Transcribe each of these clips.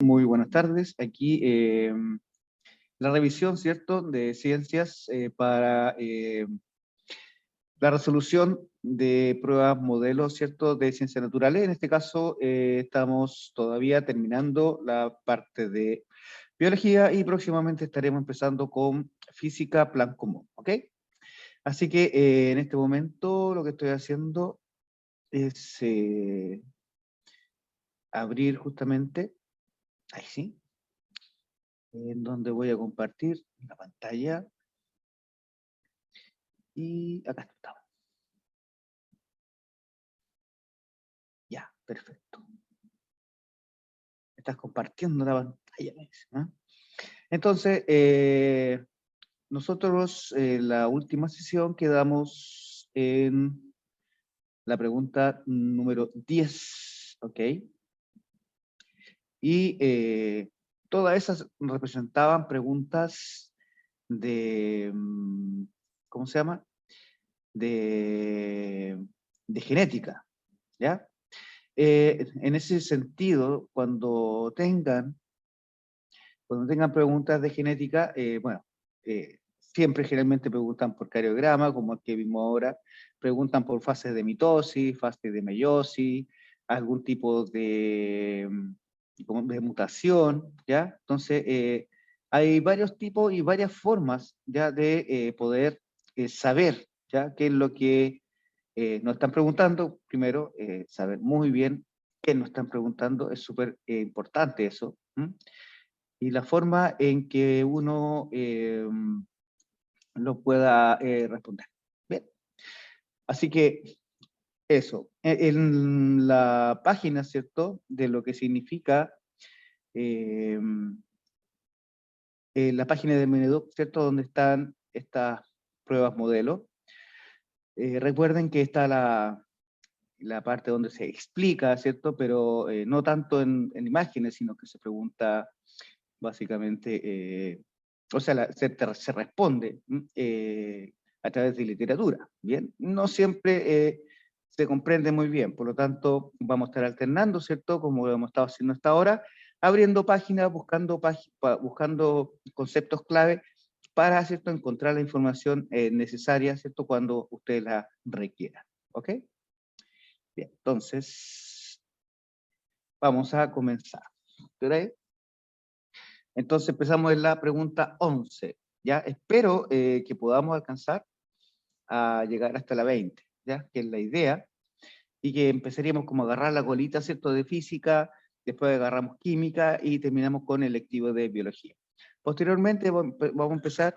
Muy buenas tardes. Aquí la revisión, ¿cierto?, de ciencias para la resolución de pruebas modelos, ¿cierto?, de ciencias naturales. En este caso estamos todavía terminando la parte de biología y próximamente estaremos empezando con física plan común, ¿ok? Así que en este momento lo que estoy haciendo es abrir justamente, ahí sí, en donde voy a compartir la pantalla. Y acá estamos. Ya, perfecto. Estás compartiendo la pantalla, me dice, ¿no? Entonces, nosotros la última sesión quedamos en la pregunta número 10, ¿ok? Y todas esas representaban preguntas de, ¿cómo se llama? De genética, ¿ya? En ese sentido, cuando tengan preguntas de genética, bueno, siempre generalmente preguntan por cariograma, como el que vimos ahora, preguntan por fases de mitosis, fases de meiosis, algún tipo como de mutación, ¿ya? Entonces, hay varios tipos y varias formas, ¿ya?, de poder saber, ¿ya?, qué es lo que nos están preguntando. Primero, saber muy bien qué nos están preguntando, es súper importante eso. Y la forma en que uno lo pueda responder. Bien, así que eso. En la página, ¿cierto?, de lo que significa eh, la página de Mineduc, ¿cierto?, donde están estas pruebas modelo. Recuerden que está la parte donde se explica, ¿cierto?, pero no tanto en imágenes, sino que se pregunta básicamente, o sea, se responde a través de literatura, ¿bien? No siempre se comprende muy bien, por lo tanto vamos a estar alternando, ¿cierto?, como lo hemos estado haciendo hasta ahora, abriendo páginas, buscando conceptos clave para, ¿cierto?, encontrar la información necesaria, ¿cierto?, cuando ustedes la requieran, ¿ok? Bien, entonces vamos a comenzar. ¿Está? Entonces empezamos en la pregunta 11, ¿ya? Espero que podamos alcanzar a llegar hasta la 20, ¿ya?, que es la idea, y que empezaríamos como a agarrar la colita, ¿cierto?, de física, después agarramos química y terminamos con el lectivo de biología. Posteriormente vamos a empezar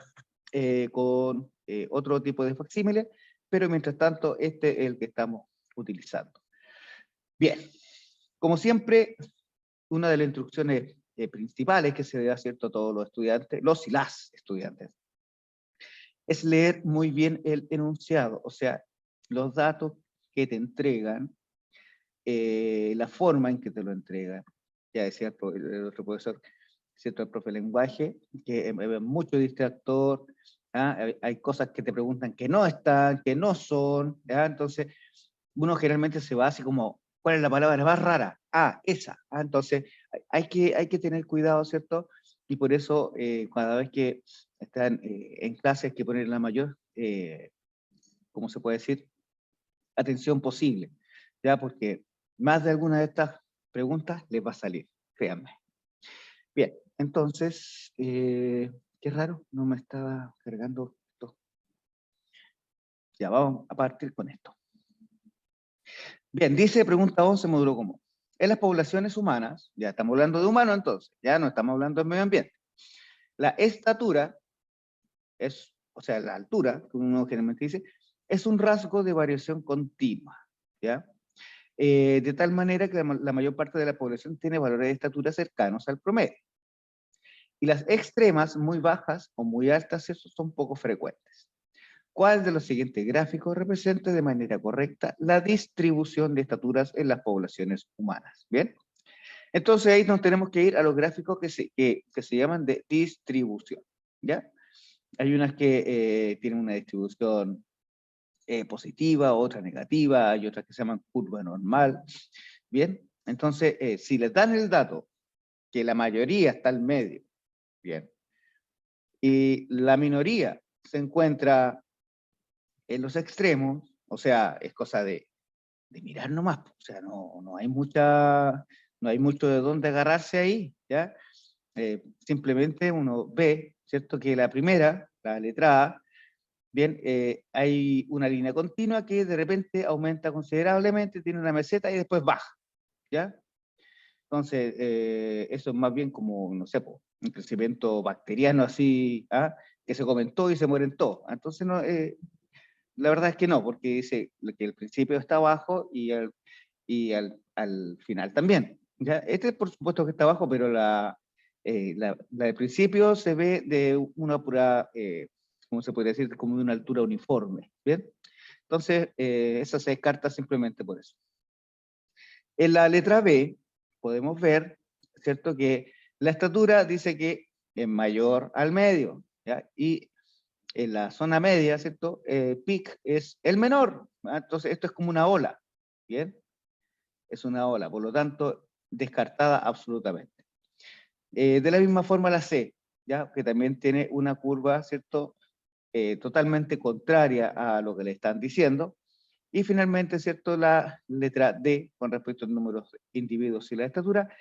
con otro tipo de facsímiles, pero mientras tanto este es el que estamos utilizando. Bien, como siempre, una de las instrucciones principales que se debe hacer a todos los estudiantes, los y las estudiantes, es leer muy bien el enunciado, o sea, los datos que te entregan, la forma en que te lo entregan. Ya decía el otro profesor, ¿cierto?, el profe de lenguaje, que hay mucho distractor, ¿ah? Hay cosas que te preguntan que no están, que no son, ¿ya? Entonces, uno generalmente se va así como, ¿cuál es la palabra más rara? Ah, esa. Entonces, hay que tener cuidado, ¿cierto? Y por eso, cada vez que están en clase, hay que poner la mayor, ¿cómo se puede decir?, atención posible, ¿ya? Porque más de alguna de estas preguntas les va a salir, créanme. Bien, entonces, qué raro, no me estaba cargando esto. Ya, vamos a partir con esto. Bien, dice pregunta 11, módulo común. En las poblaciones humanas, ya estamos hablando de humanos entonces, ya no estamos hablando del medio ambiente. La estatura es, o sea, la altura, como uno generalmente dice, es un rasgo de variación continua, ¿ya? De tal manera que la mayor parte de la población tiene valores de estatura cercanos al promedio. Y las extremas, muy bajas o muy altas, esos son poco frecuentes. ¿Cuál de los siguientes gráficos representa de manera correcta la distribución de estaturas en las poblaciones humanas? Bien, entonces ahí nos tenemos que ir a los gráficos que se llaman de distribución, ¿ya? Hay unas que tienen una distribución positiva, otra negativa, hay otras que se llaman curva normal. Bien, entonces si les dan el dato que la mayoría está al medio. Bien. Y la minoría se encuentra en los extremos, o sea, es cosa de mirar nomás, o sea, no hay no hay mucho de dónde agarrarse ahí, ¿ya? Simplemente uno ve, ¿cierto? Que la primera, la letra A, bien, hay una línea continua que de repente aumenta considerablemente, tiene una meseta y después baja, ¿ya? Entonces, eso es más bien como, no sé, un crecimiento bacteriano así, ¿ah? Que se comentó y se mueren todos. Entonces, no, la verdad es que no, porque dice que el principio está abajo y al final también. ¿Ya? Este por supuesto que está abajo, pero la del principio se ve de una pura, ¿cómo se podría decir? Como de una altura uniforme. ¿Bien? Entonces, esa se descarta simplemente por eso. En la letra B podemos ver, ¿cierto? Que la estatura dice que es mayor al medio, ¿ya? Y en la zona media, ¿cierto? Peak es el menor, ¿ah? Entonces esto es como una ola, ¿bien? Es una ola, por lo tanto, descartada absolutamente. De la misma forma la C, ¿ya? Que también tiene una curva, ¿cierto? Totalmente contraria a lo que le están diciendo. Y finalmente, ¿cierto? La letra D, con respecto al número de individuos y la estatura,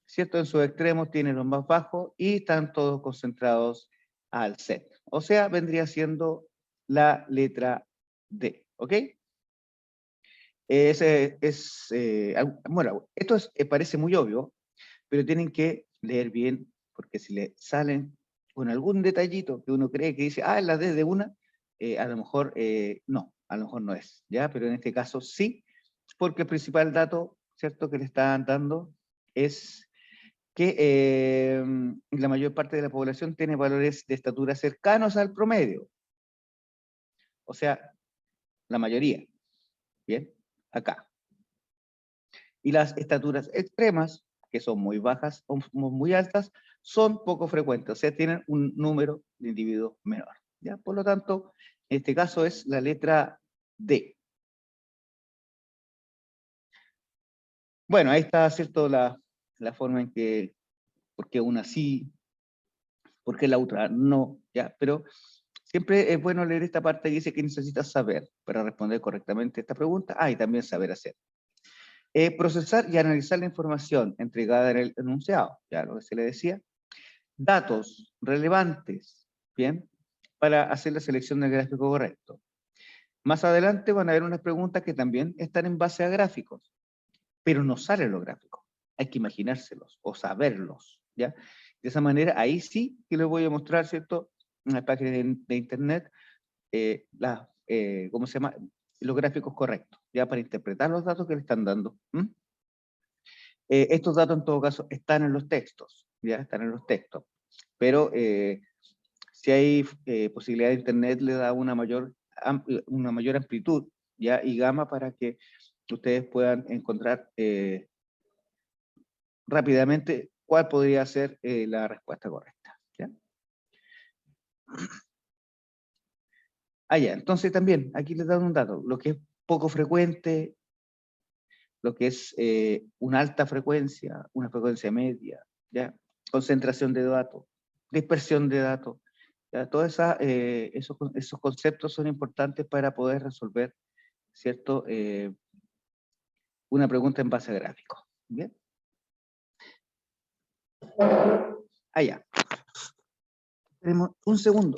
¿cierto? En sus extremos tienen los más bajos y están todos concentrados al centro. O sea, vendría siendo la letra D, ¿ok? Bueno, esto parece muy obvio, pero tienen que leer bien, porque si le salen con algún detallito que uno cree que dice, ah, es la D de una, a lo mejor no, a lo mejor no es, ¿ya? Pero en este caso sí, porque el principal dato, ¿cierto?, que le están dando es que la mayor parte de la población tiene valores de estatura cercanos al promedio. O sea, la mayoría. Bien, acá. Y las estaturas extremas, que son muy bajas o muy altas, son poco frecuentes, o sea, tienen un número de individuos menor. ¿Ya? Por lo tanto, en este caso es la letra D. Bueno, ahí está, ¿cierto?, la forma en que, por qué una sí, por qué la otra no, ¿ya? Pero siempre es bueno leer esta parte que dice que necesitas saber para responder correctamente esta pregunta. Y también saber hacer. Procesar y analizar la información entregada en el enunciado, ya lo que se le decía. Datos relevantes, ¿bien? Para hacer la selección del gráfico correcto. Más adelante van a haber unas preguntas que también están en base a gráficos, pero no salen los gráficos. Hay que imaginárselos o saberlos, ¿ya? De esa manera, ahí sí que les voy a mostrar, ¿cierto?, en la página de internet, ¿cómo se llama?, los gráficos correctos, ya para interpretar los datos que le están dando. Estos datos en todo caso están en los textos, ya están en los textos, pero si hay posibilidad de internet le da una mayor amplitud, ya, y gama para que ustedes puedan encontrar rápidamente cuál podría ser la respuesta correcta, ¿ya? Ya, entonces también, aquí les dan un dato, lo que es poco frecuente, lo que es una alta frecuencia, una frecuencia media, ¿ya? Concentración de datos, dispersión de datos, ¿ya? Todos esos conceptos son importantes para poder resolver, ¿cierto?, una pregunta en base a gráficos. ¿Bien? Ya. Tenemos un segundo.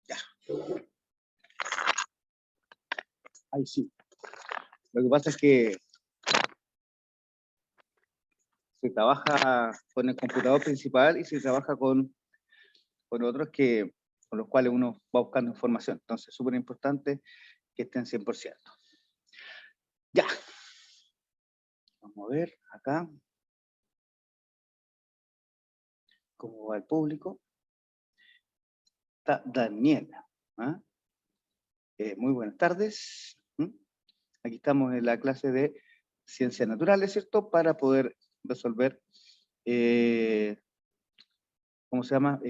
Ya. Ahí sí. Lo que pasa es que se trabaja con el computador principal y se trabaja con otros con los cuales uno va buscando información. Entonces, es súper importante que estén 100%. Ya. Vamos a ver acá cómo va el público. Está Daniela. Muy buenas tardes. Aquí estamos en la clase de ciencias naturales, ¿cierto? Para poder resolver, ¿cómo se llama?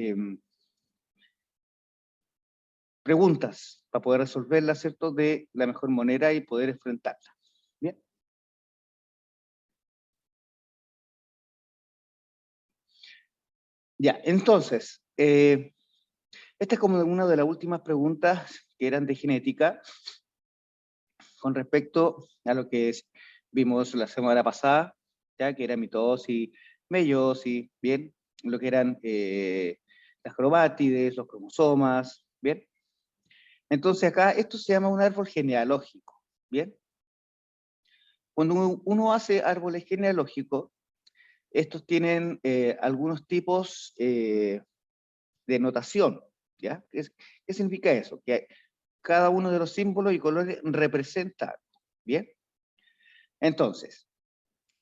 Preguntas, para poder resolverlas, ¿cierto? De la mejor manera y poder enfrentarlas. Bien. Ya, entonces, esta es como una de las últimas preguntas que eran de genética con respecto a lo que vimos la semana pasada, ya que era mitosis, meiosis, bien, lo que eran las cromátides, los cromosomas, bien. Entonces acá esto se llama un árbol genealógico, bien. Cuando uno hace árboles genealógicos, estos tienen algunos tipos de notación, ¿ya? ¿Qué significa eso? Que cada uno de los símbolos y colores representa algo, ¿bien? Entonces,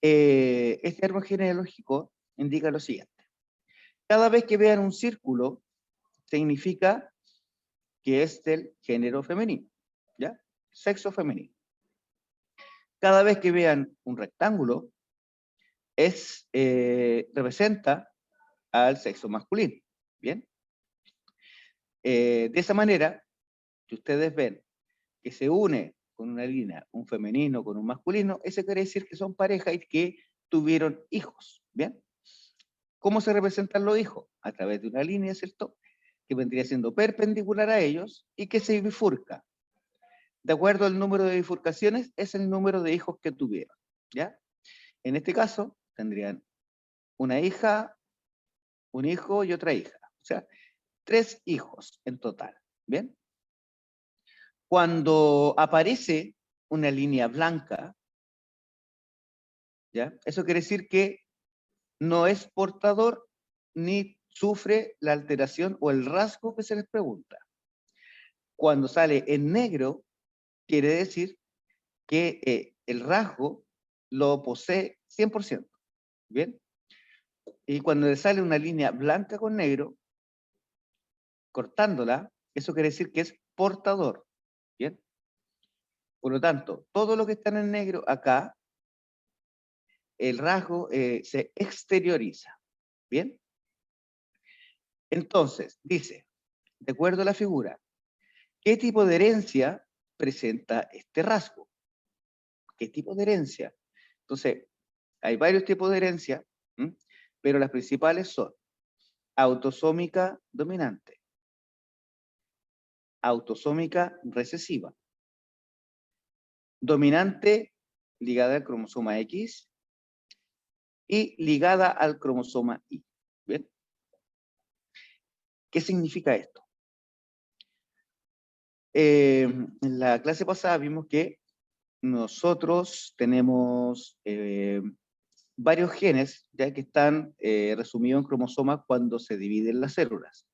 este árbol genealógico indica lo siguiente. Cada vez que vean un círculo, significa que es del género femenino, ¿ya? Sexo femenino. Cada vez que vean un rectángulo, representa al sexo masculino, ¿bien? De esa manera, si ustedes ven que se une con una línea un femenino con un masculino, eso quiere decir que son pareja y que tuvieron hijos, ¿bien? ¿Cómo se representan los hijos? A través de una línea, ¿cierto? Que vendría siendo perpendicular a ellos y que se bifurca. De acuerdo al número de bifurcaciones, es el número de hijos que tuvieron, ¿ya? En este caso, tendrían una hija, un hijo y otra hija. O sea, 3 hijos en total, ¿bien? Cuando aparece una línea blanca, ¿ya? Eso quiere decir que no es portador ni sufre la alteración o el rasgo que se les pregunta. Cuando sale en negro, quiere decir que el rasgo lo posee 100%, ¿bien? Y cuando le sale una línea blanca con negro, cortándola, eso quiere decir que es portador, ¿bien? Por lo tanto, todo lo que está en negro acá, el rasgo se exterioriza, ¿bien? Entonces, dice, de acuerdo a la figura, ¿qué tipo de herencia presenta este rasgo? ¿Qué tipo de herencia? Entonces, hay varios tipos de herencia, ¿m? Pero las principales son autosómica dominante, autosómica recesiva, dominante ligada al cromosoma X y ligada al cromosoma Y. ¿Bien? ¿Qué significa esto? En la clase pasada vimos que nosotros tenemos varios genes ya que están resumidos en cromosomas cuando se dividen las células.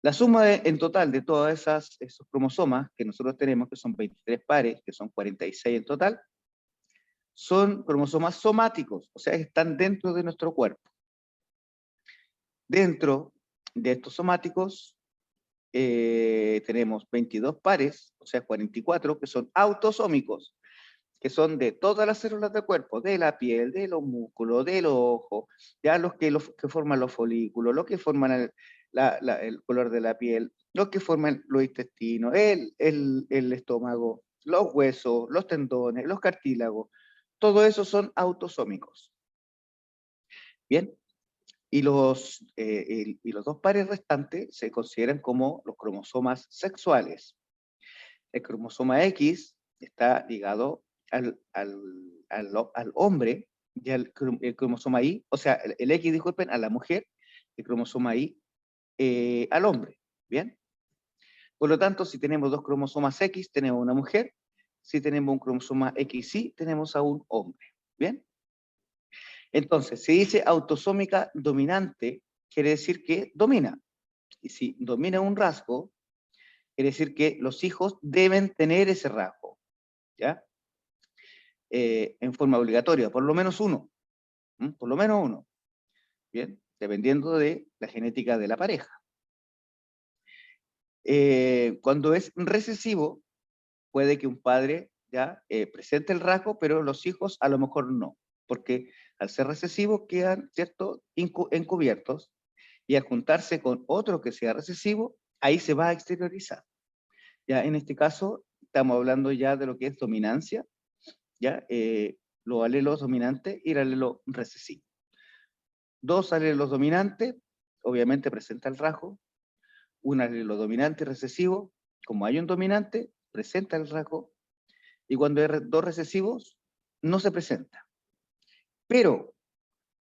La suma en total de todos esos cromosomas que nosotros tenemos, que son 23 pares, que son 46 en total, son cromosomas somáticos, o sea, están dentro de nuestro cuerpo. Dentro de estos somáticos tenemos 22 pares, o sea, 44, que son autosómicos, que son de todas las células del cuerpo, de la piel, de los músculos, de los ojos, ya los que forman los folículos, los que forman el color de la piel, los que forman los intestinos, el estómago, los huesos, los tendones, los cartílagos, todo eso son autosómicos. Bien, y los 2 pares restantes se consideran como los cromosomas sexuales. El cromosoma X está ligado al hombre, y el cromosoma Y, o sea, el X, disculpen, a la mujer, el cromosoma Y al hombre, ¿bien? Por lo tanto, si tenemos 2 cromosomas X, tenemos una mujer, si tenemos un cromosoma XY, tenemos a un hombre, ¿bien? Entonces, se dice autosómica dominante, quiere decir que domina, y si domina un rasgo, quiere decir que los hijos deben tener ese rasgo, ¿ya? En forma obligatoria, por lo menos uno, por lo menos uno, ¿bien? Dependiendo de la genética de la pareja. Cuando es recesivo, puede que un padre ya presenta el rasgo, pero los hijos a lo mejor no, porque al ser recesivos quedan, ¿cierto?, encubiertos, y al juntarse con otro que sea recesivo, ahí se va a exteriorizar. Ya en este caso, estamos hablando ya de lo que es dominancia, ya los alelos dominantes y el alelo recesivo. Dos alelos dominantes, obviamente presenta el rasgo, un alelo dominante y recesivo, como hay un dominante, presenta el rasgo, y cuando hay dos recesivos, no se presenta. Pero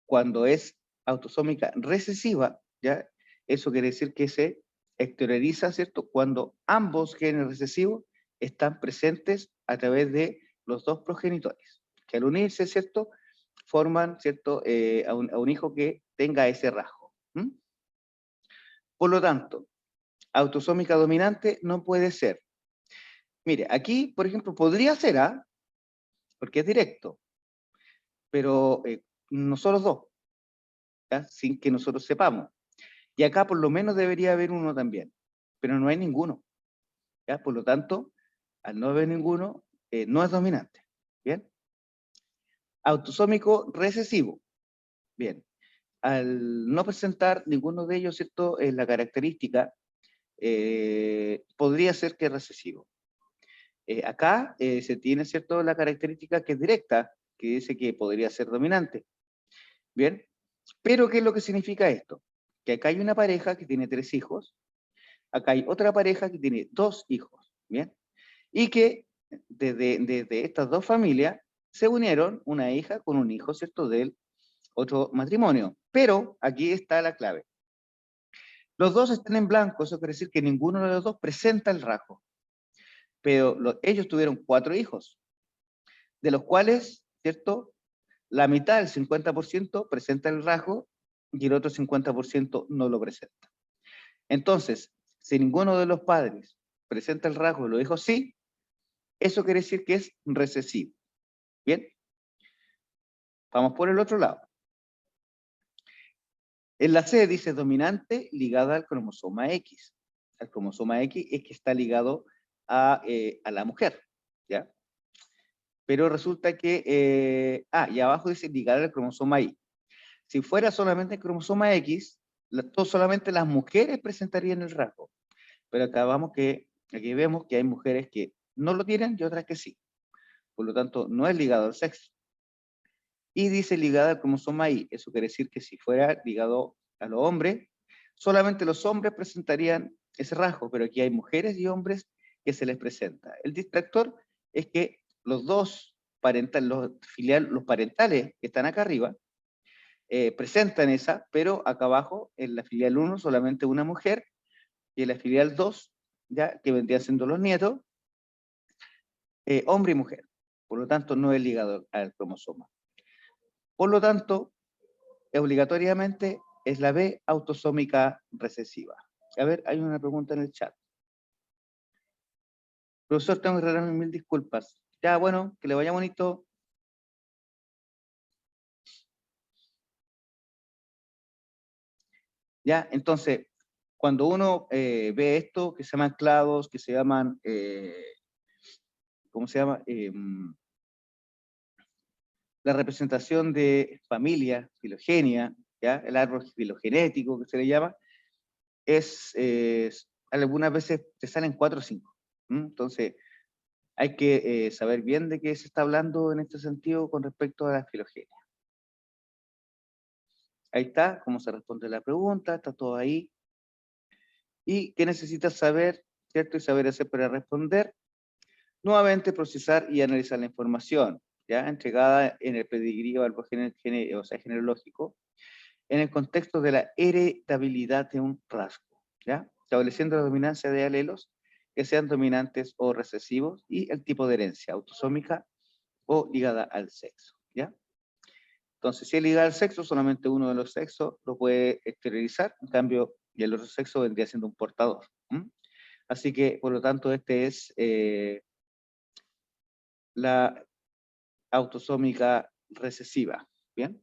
cuando es autosómica recesiva, ¿ya? Eso quiere decir que se exterioriza, ¿cierto? Cuando ambos genes recesivos están presentes a través de los dos progenitores, que al unirse, ¿cierto?, forman, ¿cierto?, a un hijo que tenga ese rasgo. ¿Mm? Por lo tanto, autosómica dominante no puede ser. Mire, aquí, por ejemplo, podría ser A, porque es directo, pero nosotros dos, ¿ya? Sin que nosotros sepamos. Y acá por lo menos debería haber uno también, pero no hay ninguno, ¿ya? Por lo tanto, al no haber ninguno, no es dominante, ¿bien? Autosómico recesivo, bien. Al no presentar ninguno de ellos, ¿cierto?, la característica, podría ser que es recesivo. Acá se tiene, ¿cierto?, la característica que es directa, que dice que podría ser dominante, ¿bien? Pero, ¿qué es lo que significa esto? Que acá hay una pareja que tiene 3 hijos, acá hay otra pareja que tiene 2 hijos, ¿bien? Y que desde estas dos familias se unieron una hija con un hijo, ¿cierto?, del otro matrimonio. Pero aquí está la clave. Los dos están en blanco, eso quiere decir que ninguno de los dos presenta el rasgo. Pero ellos tuvieron 4 hijos, de los cuales, ¿cierto?, la mitad, el 50%, presenta el rasgo y el otro 50% no lo presenta. Entonces, si ninguno de los padres presenta el rasgo y los hijos sí, eso quiere decir que es recesivo. ¿Bien? Vamos por el otro lado. En la C dice dominante ligada al cromosoma X. El cromosoma X es que está ligado a la mujer, ¿ya? Pero resulta que, y abajo dice ligada al cromosoma Y. Si fuera solamente el cromosoma X, solamente las mujeres presentarían el rasgo. Pero aquí vemos que hay mujeres que no lo tienen y otras que sí. Por lo tanto, no es ligado al sexo. Y dice ligada al cromosoma Y. Eso quiere decir que si fuera ligado a los hombres, solamente los hombres presentarían ese rasgo, pero aquí hay mujeres y hombres que se les presenta. El distractor es que los dos los parentales que están acá arriba, presentan esa, pero acá abajo, en la filial 1, solamente una mujer, y en la filial 2, ya que vendrían siendo los nietos, hombre y mujer. Por lo tanto, no es ligado al cromosoma. Por lo tanto, obligatoriamente es la B autosómica recesiva. A ver, hay una pregunta en el chat. Profesor, tengo que regalarme 1000 disculpas. Ya, bueno, que le vaya bonito. Ya, entonces, cuando uno ve esto, que se llaman clados, que se llaman, ¿cómo se llama? La representación de familia, filogenia, ¿ya? El árbol filogenético que se le llama, algunas veces te salen 4 o 5. Entonces, hay que saber bien de qué se está hablando en este sentido con respecto a la filogenia. Ahí está, cómo se responde la pregunta, está todo ahí. ¿Y qué necesitas saber, cierto? Y saber hacer para responder. Nuevamente, procesar y analizar la información, ¿ya? Entregada en el pedigrí o árbol genealógico, en el contexto de la heredabilidad de un rasgo, ¿ya? Estableciendo la dominancia de alelos que sean dominantes o recesivos y el tipo de herencia, autosómica o ligada al sexo, ¿ya? Entonces, si es ligada al sexo, solamente uno de los sexos lo puede exteriorizar, en cambio, y el otro sexo vendría siendo un portador. Así que, por lo tanto, este es la autosómica recesiva, ¿bien?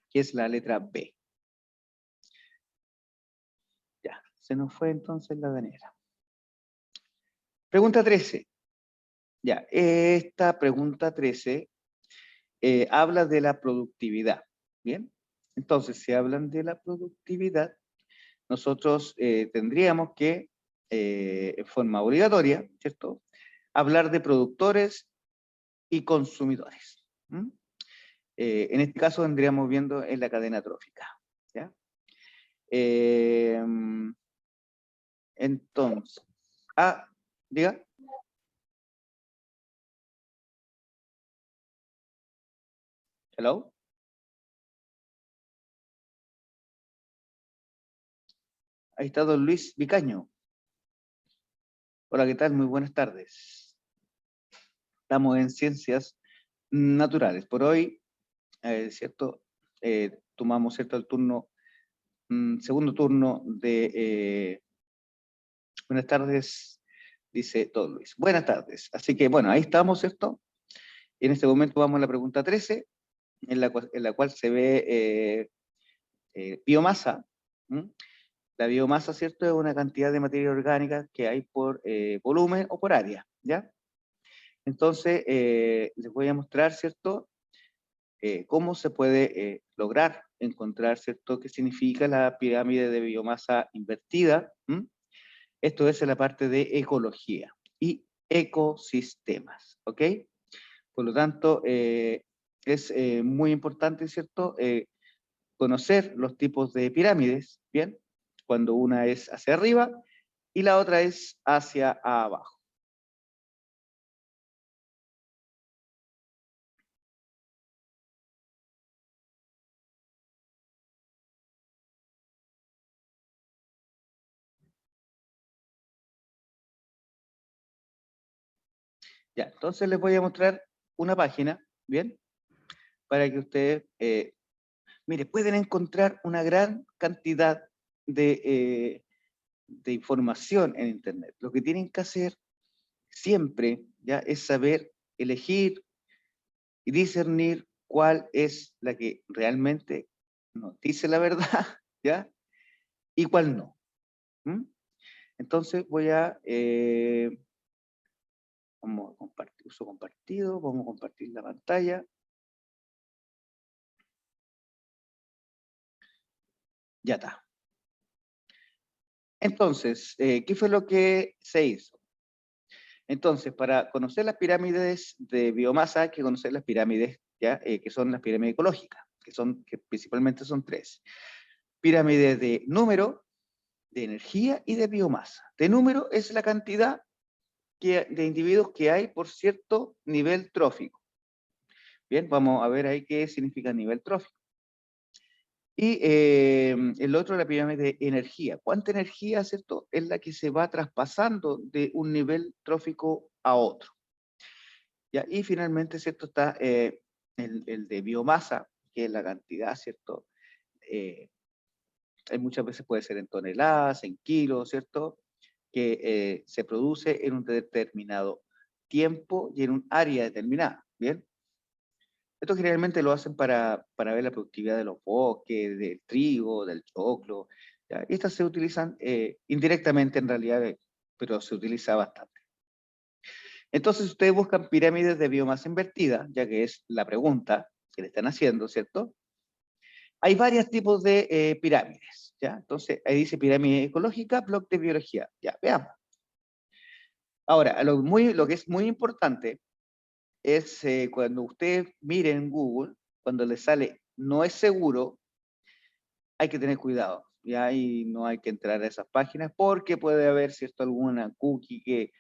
Que es la letra B. Ya, se nos fue entonces la Daniela. Pregunta 13. Ya, esta pregunta 13 habla de la productividad, ¿bien? Entonces, si hablan de la productividad, nosotros tendríamos que, en forma obligatoria, ¿cierto?, hablar de productores y consumidores. En este caso vendríamos viendo en la cadena trófica, ¿ya? Eh, entonces, diga. Hello. Ahí está don Luis Vicaño. Hola, ¿qué tal? Muy buenas tardes. Estamos en Ciencias Naturales. Por hoy, ¿cierto? Tomamos, ¿cierto?, el turno, segundo turno de... buenas tardes, dice don Luis. Buenas tardes. Así que, bueno, ahí estamos, ¿cierto? En este momento vamos a la pregunta 13, en la cual se ve biomasa. La biomasa, ¿cierto?, es una cantidad de materia orgánica que hay por volumen o por área, ¿ya? Entonces, les voy a mostrar, ¿cierto?, cómo se puede lograr encontrar, ¿cierto?, qué significa la pirámide de biomasa invertida. Esto es en la parte de ecología y ecosistemas, ¿ok? Por lo tanto, es muy importante, ¿cierto?, conocer los tipos de pirámides, ¿bien? Cuando una es hacia arriba y la otra es hacia abajo. Ya, entonces les voy a mostrar una página, ¿bien? Para que ustedes, mire, pueden encontrar una gran cantidad de información en Internet. Lo que tienen que hacer siempre, ¿ya?, es saber elegir y discernir cuál es la que realmente nos dice la verdad, ¿ya?, y cuál no. Entonces voy a, vamos a compartir, uso compartido, vamos a compartir la pantalla. Ya está. Entonces, ¿qué fue lo que se hizo? Entonces, para conocer las pirámides de biomasa hay que conocer las pirámides, ¿ya? Que son las pirámides ecológicas, que principalmente son tres. Pirámides de número, de energía y de biomasa. De número es la cantidad de individuos que hay por cierto nivel trófico. Bien, vamos a ver ahí qué significa nivel trófico. Y el otro, la pirámide de energía. ¿Cuánta energía, cierto?, es la que se va traspasando de un nivel trófico a otro? ¿Ya? Y finalmente, ¿cierto?, está el de biomasa, que es la cantidad, ¿cierto? Muchas veces puede ser en toneladas, en kilos, ¿cierto?, que se produce en un determinado tiempo y en un área determinada, ¿bien? Esto generalmente lo hacen para ver la productividad de los bosques, del trigo, del choclo, ¿ya? Y estas se utilizan indirectamente en realidad, pero se utiliza bastante. Entonces ustedes buscan pirámides de biomasa invertida, ya que es la pregunta que le están haciendo, ¿cierto? Hay varios tipos de pirámides, ¿ya? Entonces ahí dice pirámide ecológica, bloque de biología. Ya, veamos. Ahora, lo que es muy importante es cuando usted mire en Google, cuando le sale no es seguro, hay que tener cuidado, ¿ya? Y no hay que entrar a esas páginas porque puede haber, ¿cierto?, alguna cookie que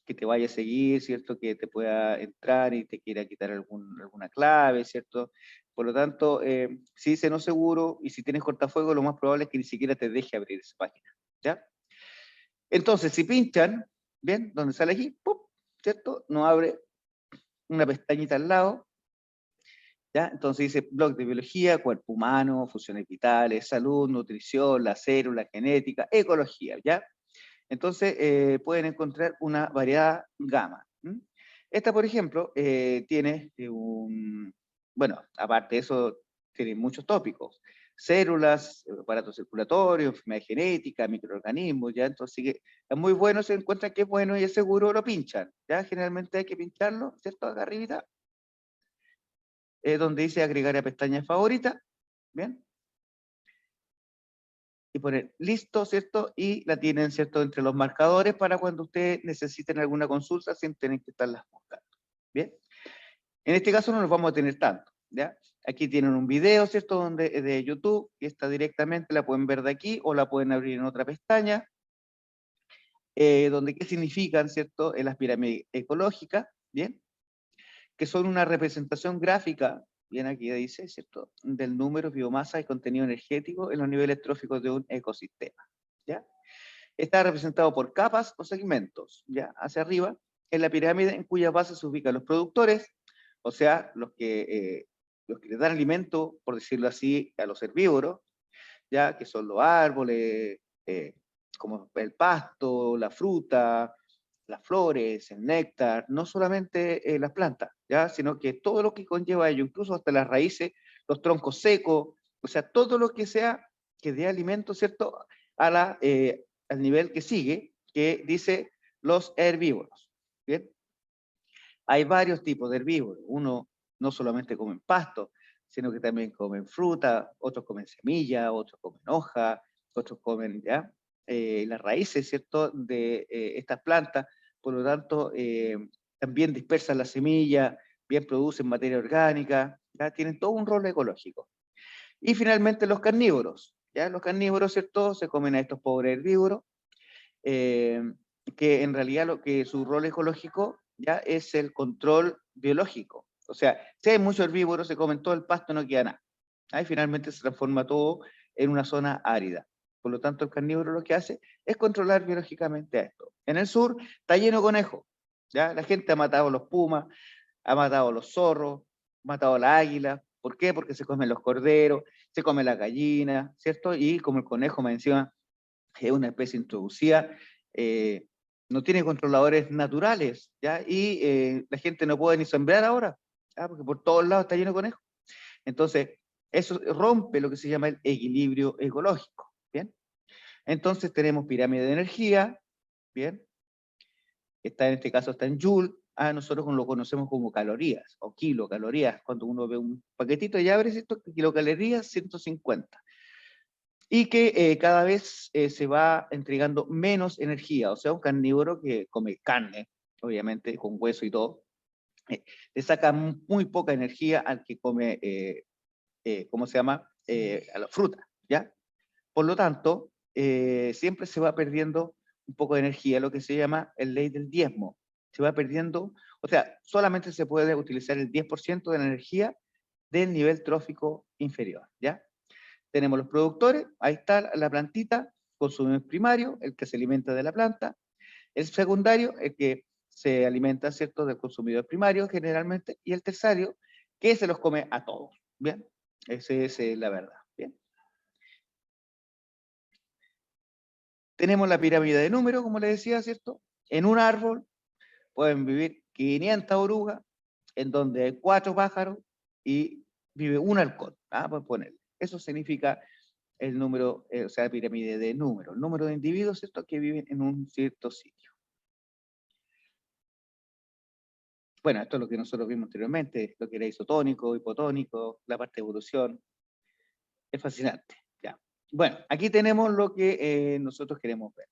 te vaya a seguir, ¿cierto?, que te pueda entrar y te quiera quitar alguna clave, ¿cierto? Por lo tanto, si dice no seguro y si tienes cortafuego, lo más probable es que ni siquiera te deje abrir esa página, ¿ya? Entonces, si pinchan, ¿bien? Donde sale aquí, ¡pum!, ¿cierto? Nos abre una pestañita al lado, ¿ya? Entonces dice blog de biología, cuerpo humano, funciones vitales, salud, nutrición, la célula, genética, ecología, ¿ya? Entonces pueden encontrar una variada gama. Esta, por ejemplo, tiene bueno, aparte de eso, tiene muchos tópicos. células, aparatos circulatorios, enfermedad genética, microorganismos, ¿ya? Entonces, sí que es muy bueno, se encuentra que es bueno y es seguro, lo pinchan, ¿ya? Generalmente hay que pincharlo, ¿cierto? Acá arribita, donde dice agregar a pestaña favorita, ¿bien? Y poner listo, ¿cierto? Y la tienen, ¿cierto? Entre los marcadores para cuando ustedes necesiten alguna consulta sin tener que estarlas buscando, ¿bien? En este caso no nos vamos a tener tanto, ¿ya? Aquí tienen un video, ¿cierto? Donde, de YouTube, que está directamente, la pueden ver de aquí o la pueden abrir en otra pestaña, donde qué significan, ¿cierto? Las pirámides ecológicas, ¿bien? Que son una representación gráfica, bien aquí dice, ¿cierto? Del número, biomasa y contenido energético en los niveles tróficos de un ecosistema, ¿ya? Está representado por capas o segmentos, ¿ya? Hacia arriba, en la pirámide en cuya base se ubican los productores, o sea, los que le dan alimento, por decirlo así, a los herbívoros, ya que son los árboles, como el pasto, la fruta, las flores, el néctar, no solamente las plantas, ya, sino que todo lo que conlleva ello, incluso hasta las raíces, los troncos secos, o sea, todo lo que sea que dé alimento, ¿cierto? Al nivel que sigue, que dice los herbívoros, ¿bien? Hay varios tipos de herbívoros. Uno no solamente comen pasto, sino que también comen fruta, otros comen semilla, otros comen hoja, otros comen ya las raíces, ¿cierto?, de estas plantas. Por lo tanto, también dispersan la semilla, bien producen materia orgánica, ¿ya? Tienen todo un rol ecológico. Y finalmente los carnívoros. ¿Ya? Los carnívoros, ¿cierto?, se comen a estos pobres herbívoros, eh, que en realidad lo que su rol ecológico ya es el control biológico. O sea, si hay muchos herbívoros, se comen todo el pasto, no queda nada. Ahí finalmente se transforma todo en una zona árida. Por lo tanto, el carnívoro lo que hace es controlar biológicamente a esto. En el sur está lleno de conejos. ¿Ya? La gente ha matado a los pumas, ha matado a los zorros, ha matado a la águila. ¿Por qué? Porque se comen los corderos, se come la gallina, ¿cierto? Y como el conejo me encima es una especie introducida, no tiene controladores naturales, ¿ya? Y la gente no puede ni sembrar ahora, ¿ya? Porque por todos lados está lleno de conejos. Entonces, eso rompe lo que se llama el equilibrio ecológico, ¿bien? Entonces tenemos pirámide de energía, ¿bien? Está en este caso está en Joule, nosotros lo conocemos como calorías o kilocalorías, cuando uno ve un paquetito y abre esto, kilocalorías 150. Y que cada vez se va entregando menos energía, o sea, un carnívoro que come carne, obviamente, con hueso y todo, le saca muy poca energía al que come, ¿cómo se llama? A la fruta, ¿ya? Por lo tanto, siempre se va perdiendo un poco de energía, lo que se llama el ley del diezmo. Se va perdiendo, o sea, solamente se puede utilizar el 10% de la energía del nivel trófico inferior, ¿ya? Tenemos los productores, ahí está la plantita, consumidor primario, el que se alimenta de la planta, el secundario, el que se alimenta, ¿cierto?, del consumidor primario generalmente, y el terciario, que se los come a todos, ¿bien? Esa es la verdad, ¿bien? Tenemos la pirámide de números, como les decía, ¿cierto? En un árbol pueden vivir 500 orugas, en donde hay 4 pájaros y vive un halcón, por ponerle. Eso significa el número, o sea, la pirámide de números, el número de individuos, ¿cierto?, que viven en un cierto sitio. Bueno, esto es lo que nosotros vimos anteriormente, lo que era isotónico, hipotónico, la parte de evolución. Es fascinante, ya. Bueno, aquí tenemos lo que nosotros queremos ver.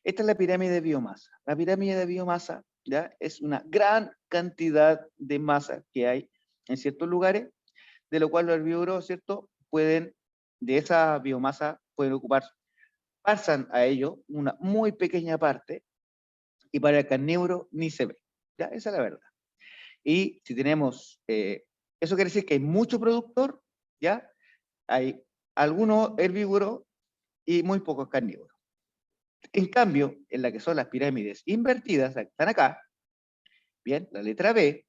Esta es la pirámide de biomasa. La pirámide de biomasa, ¿ya?, es una gran cantidad de masa que hay en ciertos lugares, de lo cual los herbívoros, ¿cierto?, pueden, de esa biomasa, pueden ocupar, pasan a ello una muy pequeña parte, y para el carnívoro ni se ve, ¿ya? Esa es la verdad. Y si tenemos, eso quiere decir que hay mucho productor, ¿ya? Hay algunos herbívoros y muy pocos carnívoros. En cambio, en la que son las pirámides invertidas, que están acá, bien, la letra B,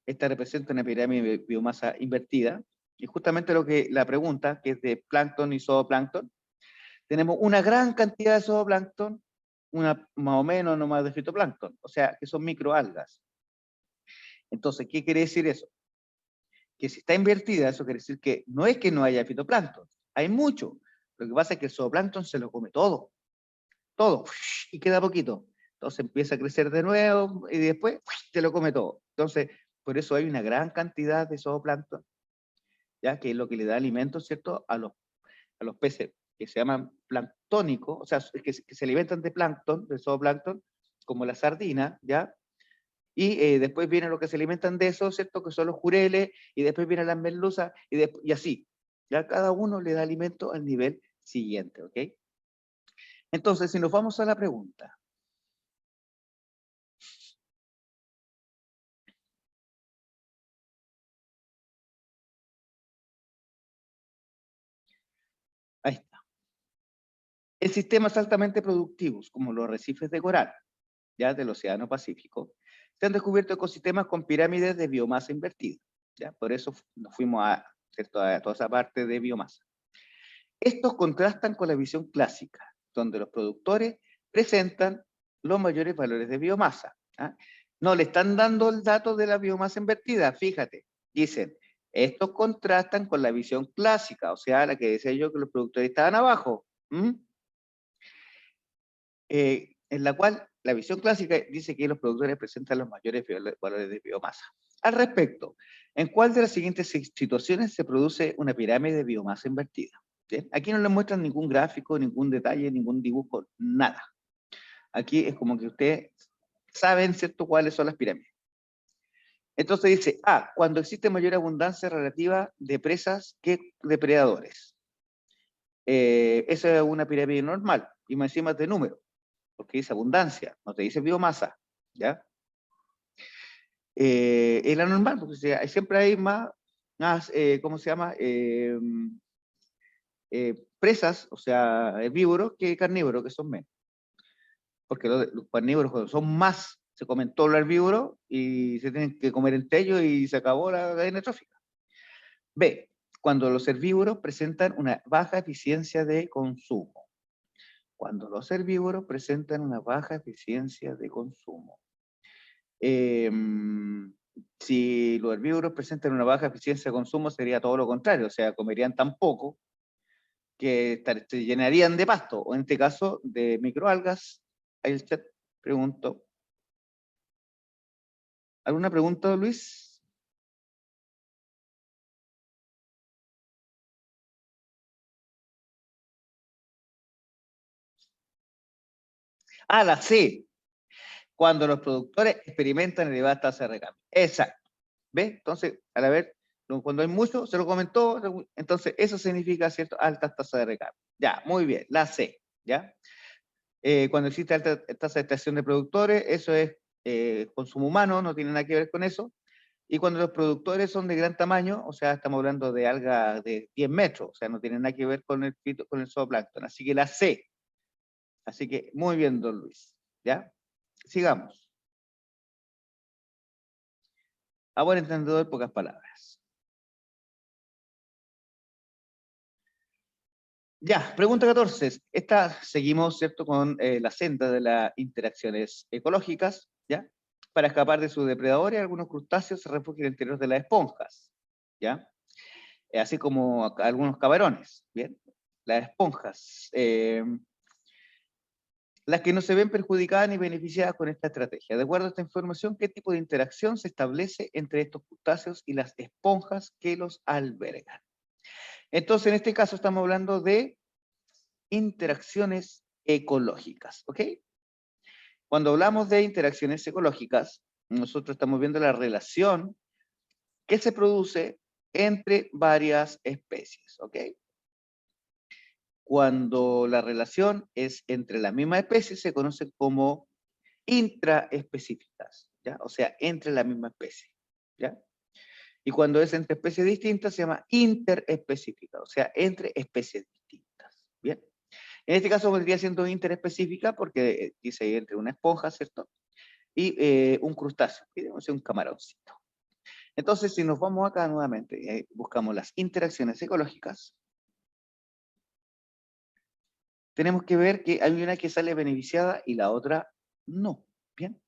esta representa una pirámide de biomasa invertida, y justamente lo que la pregunta, que es de plancton y zooplancton, tenemos una gran cantidad de zooplancton, una más o menos nomás de fitoplancton, o sea, que son microalgas. Entonces, ¿qué quiere decir eso? Que si está invertida, eso quiere decir que no es que no haya fitoplancton, hay mucho. Lo que pasa es que el zooplancton se lo come todo, todo, y queda poquito. Entonces empieza a crecer de nuevo y después se lo come todo. Entonces, por eso hay una gran cantidad de zooplancton, ya que es lo que le da alimento, ¿cierto?, a los peces que se llaman planctónicos, o sea, que se alimentan de plancton, de zooplancton, como la sardina, ¿ya? Y después viene lo que se alimentan de eso, ¿cierto?, que son los jureles, y después vienen las merluzas, y así. Ya cada uno le da alimento al nivel siguiente, ¿ok? Entonces, si nos vamos a la pregunta. Ahí está. En sistemas altamente productivos, como los arrecifes de coral, ya del Océano Pacífico, se han descubierto ecosistemas con pirámides de biomasa invertida. ¿Ya? Por eso nos fuimos a, ¿cierto?, a toda esa parte de biomasa. Estos contrastan con la visión clásica, donde los productores presentan los mayores valores de biomasa. ¿Ah? No le están dando el dato de la biomasa invertida, fíjate. Dicen, estos contrastan con la visión clásica, o sea, la que decía yo que los productores estaban abajo. En la cual la visión clásica dice que los productores presentan los mayores valores de biomasa. Al respecto, ¿en cuál de las siguientes situaciones se produce una pirámide de biomasa invertida? ¿Bien? Aquí no le muestran ningún gráfico, ningún detalle, ningún dibujo, nada. Aquí es como que ustedes saben, ¿cierto?, cuáles son las pirámides. Entonces dice, cuando existe mayor abundancia relativa de presas que depredadores. Esa es una pirámide normal, y más encima de número, porque dice abundancia, no te dice biomasa, ¿ya? Es la normal, porque siempre hay más ¿cómo se llama? Presas, o sea, herbívoros que carnívoros, que son menos. Porque los carnívoros, cuando son más, se comen todo el herbívoro y se tienen que comer entre ellos y se acabó la cadena trófica. B, cuando los herbívoros presentan una baja eficiencia de consumo. Cuando los herbívoros presentan una baja eficiencia de consumo. Si los herbívoros presentan una baja eficiencia de consumo, sería todo lo contrario, o sea, comerían tan poco que se llenarían de pasto, o en este caso de microalgas. Ahí el chat pregunto. ¿Alguna pregunta, Luis? La C. Cuando los productores experimentan elevadas tasas de recambio. Exacto. ¿Ves? Entonces, al ver, cuando hay mucho, se lo comentó, entonces eso significa, ¿cierto?, altas tasas de recambio. Ya, muy bien, la C, ¿ya? Cuando existe alta tasa de extracción de productores, eso es consumo humano, no tiene nada que ver con eso. Y cuando los productores son de gran tamaño, o sea, estamos hablando de algas de 10 metros, o sea, no tiene nada que ver con el zooplancton. Así que la C. Así que muy bien, don Luis. ¿Ya? Sigamos. A buen entendedor, pocas palabras. Ya, pregunta 14. Seguimos, ¿cierto?, con la senda de las interacciones ecológicas, ¿ya? Para escapar de sus depredadores, algunos crustáceos se refugian en el interior de las esponjas, ¿ya? Así como algunos camarones, ¿bien? Las esponjas, las que no se ven perjudicadas ni beneficiadas con esta estrategia. De acuerdo a esta información, ¿qué tipo de interacción se establece entre estos crustáceos y las esponjas que los albergan? Entonces, en este caso estamos hablando de interacciones ecológicas, ¿ok? Cuando hablamos de interacciones ecológicas, nosotros estamos viendo la relación que se produce entre varias especies, ¿ok? Cuando la relación es entre la misma especie, se conocen como intraespecíficas, ¿ya? O sea, entre la misma especie, ¿ya? Y cuando es entre especies distintas, se llama interespecífica, o sea, entre especies distintas, ¿bien? En este caso vendría siendo interespecífica porque dice entre una esponja, ¿cierto? Y un crustáceo, digamos un camaroncito. Entonces, si nos vamos acá nuevamente, buscamos las interacciones ecológicas, tenemos que ver que hay una que sale beneficiada y la otra no, ¿bien?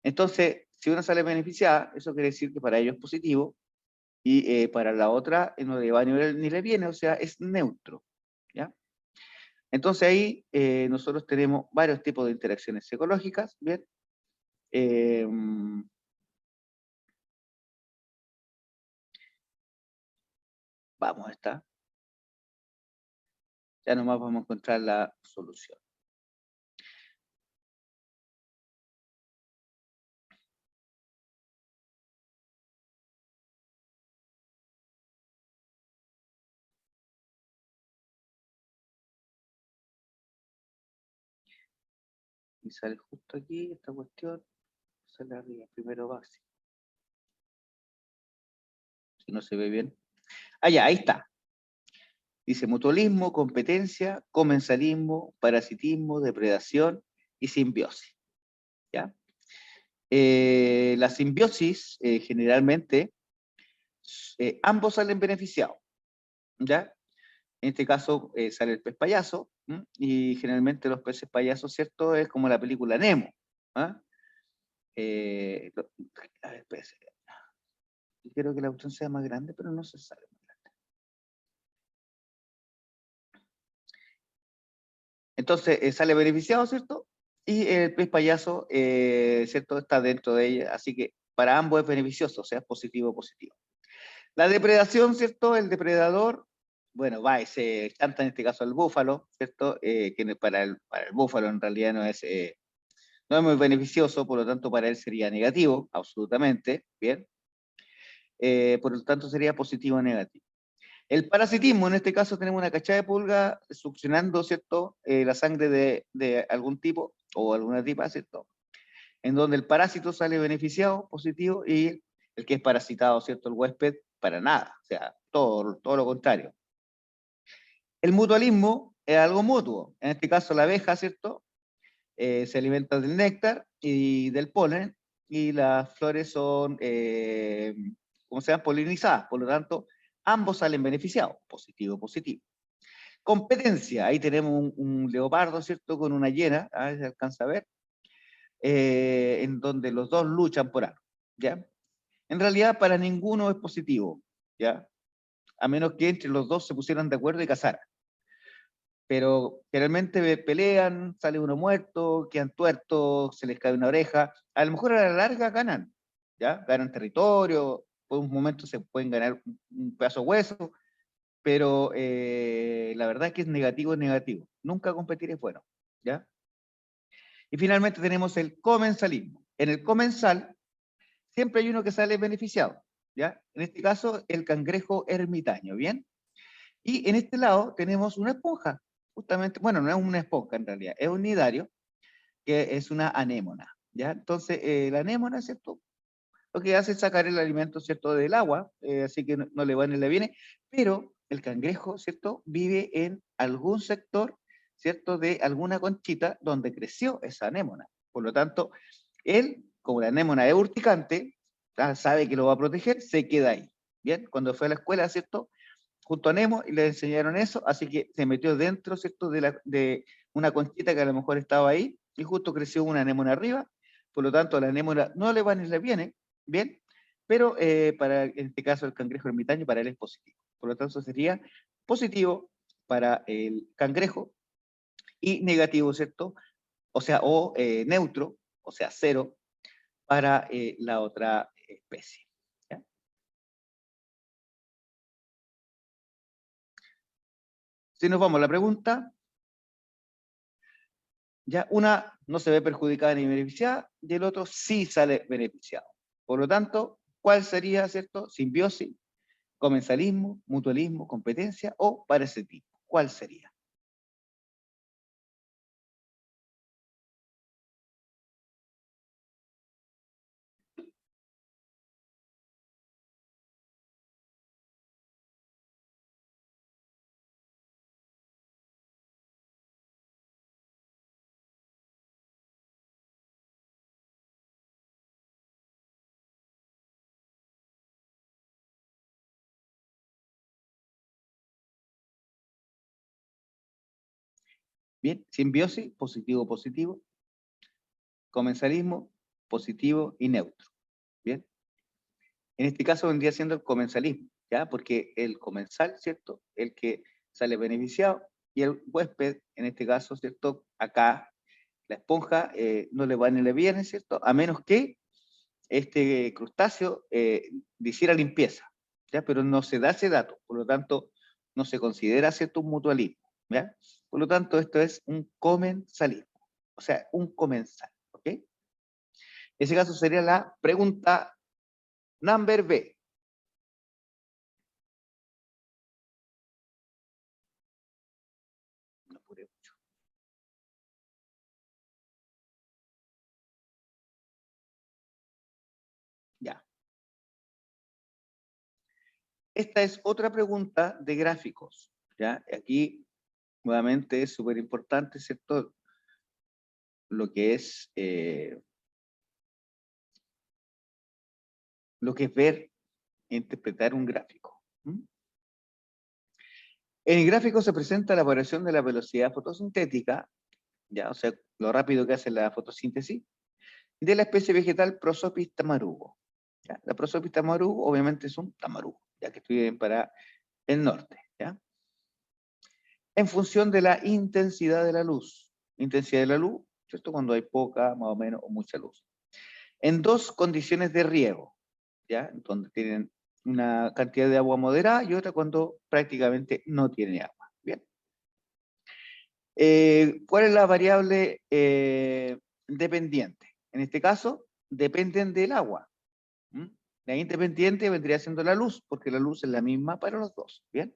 Entonces, si una sale beneficiada, eso quiere decir que para ellos es positivo, y para la otra no le va ni le viene, o sea, es neutro, ¿ya? Entonces ahí nosotros tenemos varios tipos de interacciones psicológicas, ¿bien? Vamos, está. Ya nomás vamos a encontrar la solución. Y sale justo aquí esta cuestión, sale arriba, primero básico. Si no se ve bien. Ah, ya, ahí está. Dice mutualismo, competencia, comensalismo, parasitismo, depredación y simbiosis. ¿Ya? La simbiosis, generalmente, ambos salen beneficiados. ¿Ya? En este caso sale el pez payaso, ¿m? Y generalmente los peces payasos, ¿cierto? Es como la película Nemo. ¿Ah? A ver, espérese. Yo quiero que la opción sea más grande, pero no se sale. Entonces sale beneficiado, ¿cierto? Y el pez payaso, ¿cierto? Está dentro de ella, así que para ambos es beneficioso, o sea, positivo o positivo. La depredación, ¿cierto? El depredador, bueno, va y se chanta en este caso al búfalo, ¿cierto? Que para el búfalo en realidad no es muy beneficioso, por lo tanto para él sería negativo, absolutamente, ¿bien? Por lo tanto sería positivo o negativo. El parasitismo, en este caso tenemos una cachada de pulga succionando, ¿cierto? La sangre de algún tipo o alguna tipa, ¿cierto? En donde el parásito sale beneficiado, positivo, y el que es parasitado, ¿cierto? El huésped, para nada, o sea, todo lo contrario. El mutualismo es algo mutuo, en este caso la abeja, ¿cierto? Se alimenta del néctar y del polen, y las flores son, ¿cómo se llama? Polinizadas, por lo tanto, ambos salen beneficiados, positivo, positivo. Competencia, ahí tenemos un leopardo, ¿cierto? Con una hiena, a ver si alcanza a ver, en donde los dos luchan por algo, ¿ya? En realidad para ninguno es positivo, ¿ya? A menos que entre los dos se pusieran de acuerdo y cazaran. Pero generalmente pelean, sale uno muerto, quedan tuertos, se les cae una oreja, a lo mejor a la larga ganan, ¿ya? Ganan territorio, por un momento se pueden ganar un pedazo de hueso, pero la verdad es que es negativo. Nunca competir es bueno, ¿ya? Y finalmente tenemos el comensalismo. En el comensal siempre hay uno que sale beneficiado, ¿ya? En este caso, el cangrejo ermitaño, ¿bien? Y en este lado tenemos una esponja, justamente, bueno, no es una esponja en realidad, es un nidario, que es una anémona, ¿ya? Entonces, la anémona, ¿cierto? Lo que hace es sacar el alimento, ¿cierto?, del agua, así que no le va ni le viene, pero el cangrejo, ¿cierto?, vive en algún sector, ¿cierto?, de alguna conchita donde creció esa anémona. Por lo tanto, él, como la anémona es urticante, sabe que lo va a proteger, se queda ahí. Bien, cuando fue a la escuela, ¿cierto?, junto a Nemo y le enseñaron eso, así que se metió dentro, ¿cierto?, de una conchita que a lo mejor estaba ahí, y justo creció una anémona arriba, por lo tanto a la anémona no le va ni le viene, bien, pero en este caso el cangrejo ermitaño para él es positivo. Por lo tanto sería positivo para el cangrejo y negativo, ¿cierto? O sea, neutro, o sea, cero, para la otra especie. ¿Ya? Si nos vamos a la pregunta, ya una no se ve perjudicada ni beneficiada y el otro sí sale beneficiado. Por lo tanto, ¿cuál sería, cierto? Simbiosis, comensalismo, mutualismo, competencia o parasitismo. ¿Cuál sería? Bien, simbiosis, positivo, positivo, comensalismo, positivo y neutro. Bien. En este caso vendría siendo el comensalismo, ¿ya? Porque el comensal, ¿cierto? El que sale beneficiado, y el huésped, en este caso, ¿cierto? Acá, la esponja no le va ni le viene, ¿cierto? A menos que este crustáceo hiciera limpieza, ¿ya? Pero no se da ese dato, por lo tanto, no se considera, ¿cierto? Un mutualismo, ¿ya? Por lo tanto, esto es un comensalismo, o sea, un comensal, ¿ok? En ese caso sería la pregunta number B. No apuré mucho. Ya. Esta es otra pregunta de gráficos, ¿ya? Aquí, nuevamente, es súper importante, ¿cierto? Lo que es ver e interpretar un gráfico. En el gráfico se presenta la variación de la velocidad fotosintética, ya, o sea, lo rápido que hace la fotosíntesis, de la especie vegetal Prosopis tamarugo. ¿Ya? La Prosopis tamarugo obviamente es un tamarugo, ya que estoy para el norte, ¿ya? En función de la intensidad de la luz. Intensidad de la luz, ¿cierto? Cuando hay poca, más o menos, o mucha luz. En dos condiciones de riego, ¿ya? Donde tienen una cantidad de agua moderada y otra cuando prácticamente no tiene agua. Bien. ¿Cuál es la variable dependiente? En este caso, dependen del agua. ¿Mm? La independiente vendría siendo la luz, porque la luz es la misma para los dos. Bien.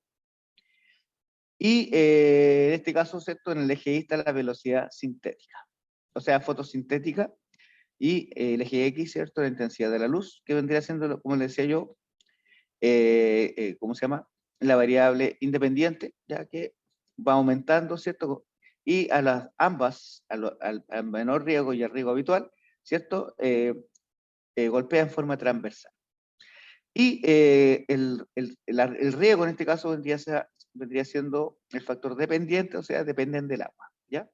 Y en este caso, ¿cierto? En el eje Y está la velocidad sintética, o sea, fotosintética, y el eje X, ¿cierto? La intensidad de la luz, que vendría siendo, como le decía yo, ¿cómo se llama? La variable independiente, ya que va aumentando, ¿cierto? Y a las ambas, al menor riego y al riego habitual, ¿cierto? Golpea en forma transversal. Y el riego en este caso vendría siendo el factor dependiente, o sea, dependen del agua, ¿ya?